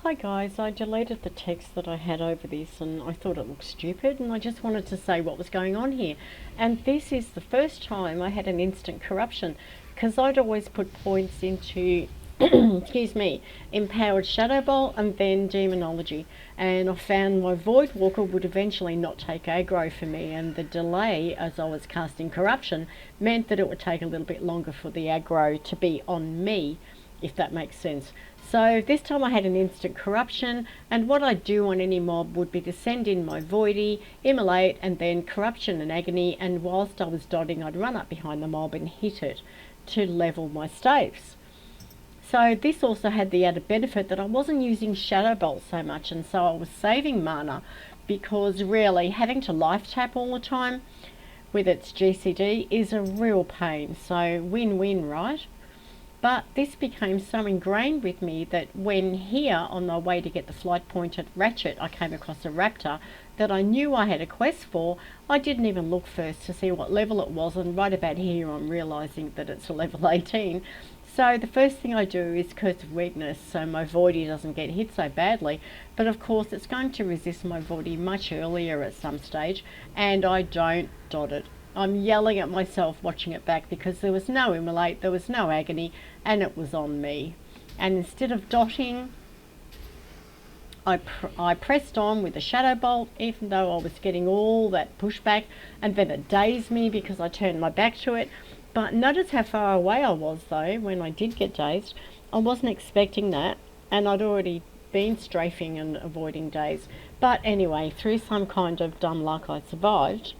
Hi guys, I deleted the text that I had over this and I thought it looked stupid and I just wanted to say what was going on here. And this is the first time I had an instant corruption because I'd always put points into, excuse me, Empowered Shadow Bolt and then Demonology. And I found my Void Walker would eventually not take aggro for me, and the delay as I was casting Corruption meant that it would take a little bit longer for the aggro to be on me, if that makes sense. So this time I had an instant corruption, and what I'd do on any mob would be to send in my Voidy, Immolate, and then Corruption and Agony, and whilst I was dodging I'd run up behind the mob and hit it to level my staves. So this also had the added benefit that I wasn't using Shadow Bolt so much, and so I was saving mana, because really having to life tap all the time with its GCD is a real pain. So win-win, right? But this became so ingrained with me that when here on my way to get the flight point at Ratchet I came across a raptor that I knew I had a quest for. I didn't even look first to see what level it was, and right about here I'm realising that it's a level 18. So the first thing I do is Curse of Weakness so my Voidy doesn't get hit so badly, but of course it's going to resist my Voidy much earlier at some stage, and I don't dot it. I'm yelling at myself watching it back because there was no Immolate, there was no Agony, and it was on me. And instead of dotting, I pressed on with the Shadow Bolt, even though I was getting all that pushback, and then it dazed me because I turned my back to it. But notice how far away I was though when I did get dazed. I wasn't expecting that, and I'd already been strafing and avoiding daze. But anyway, through some kind of dumb luck I survived.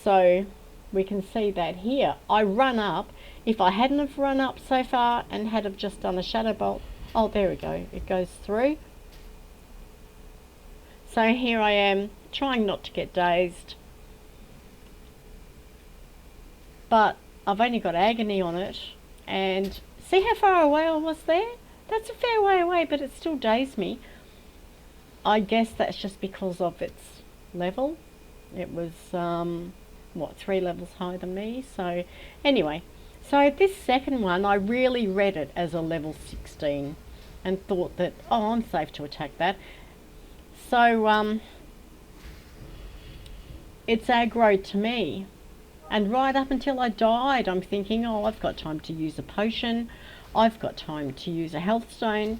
So we can see that here. I run up. If I hadn't have run up so far and had have just done a Shadow Bolt, oh there we go, it goes through. So here I am trying not to get dazed, but I've only got Agony on it, and see how far away I was there? That's a fair way away, but it still dazed me. I guess that's just because of its level. It was what, 3 levels higher than me. So anyway, so this second one I really read it as a level 16 and thought that, oh, I'm safe to attack that. So it's aggro to me, and right up until I died I'm thinking, oh, I've got time to use a potion, I've got time to use a health stone,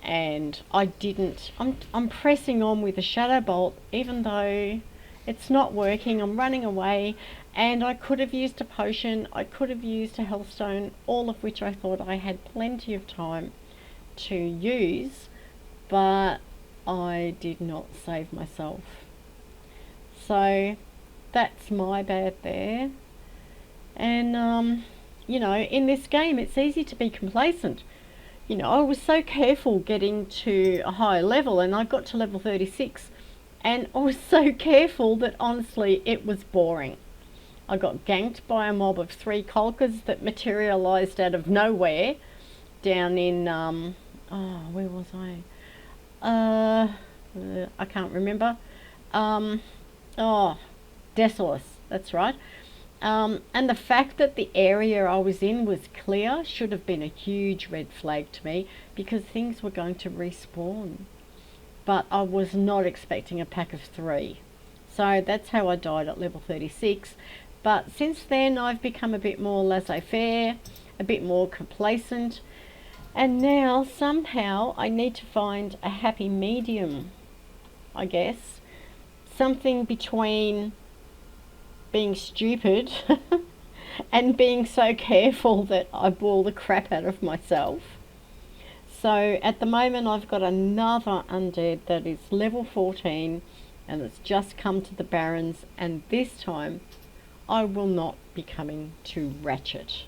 and I didn't. I'm pressing on with a Shadow Bolt even though it's not working. I'm running away, and I could have used a potion, I could have used a health stone, all of which I thought I had plenty of time to use, but I did not save myself. So that's my bad there. And you know, in this game it's easy to be complacent. You know, I was so careful getting to a higher level, and I got to level 36, and I was so careful that honestly it was boring. I got ganked by a mob of 3 Kolkas that materialised out of nowhere down in oh, where was I? I can't remember. Oh, Desolus, that's right. And the fact that the area I was in was clear should have been a huge red flag to me, because things were going to respawn. But I was not expecting a pack of 3. So that's how I died at level 36. But since then I've become a bit more laissez-faire, a bit more complacent, and now somehow I need to find a happy medium, I guess. Something between being stupid and being so careful that I ball the crap out of myself. So at the moment I've got another undead that is level 14, and it's just come to the Barrens, and this time I will not be coming to Ratchet.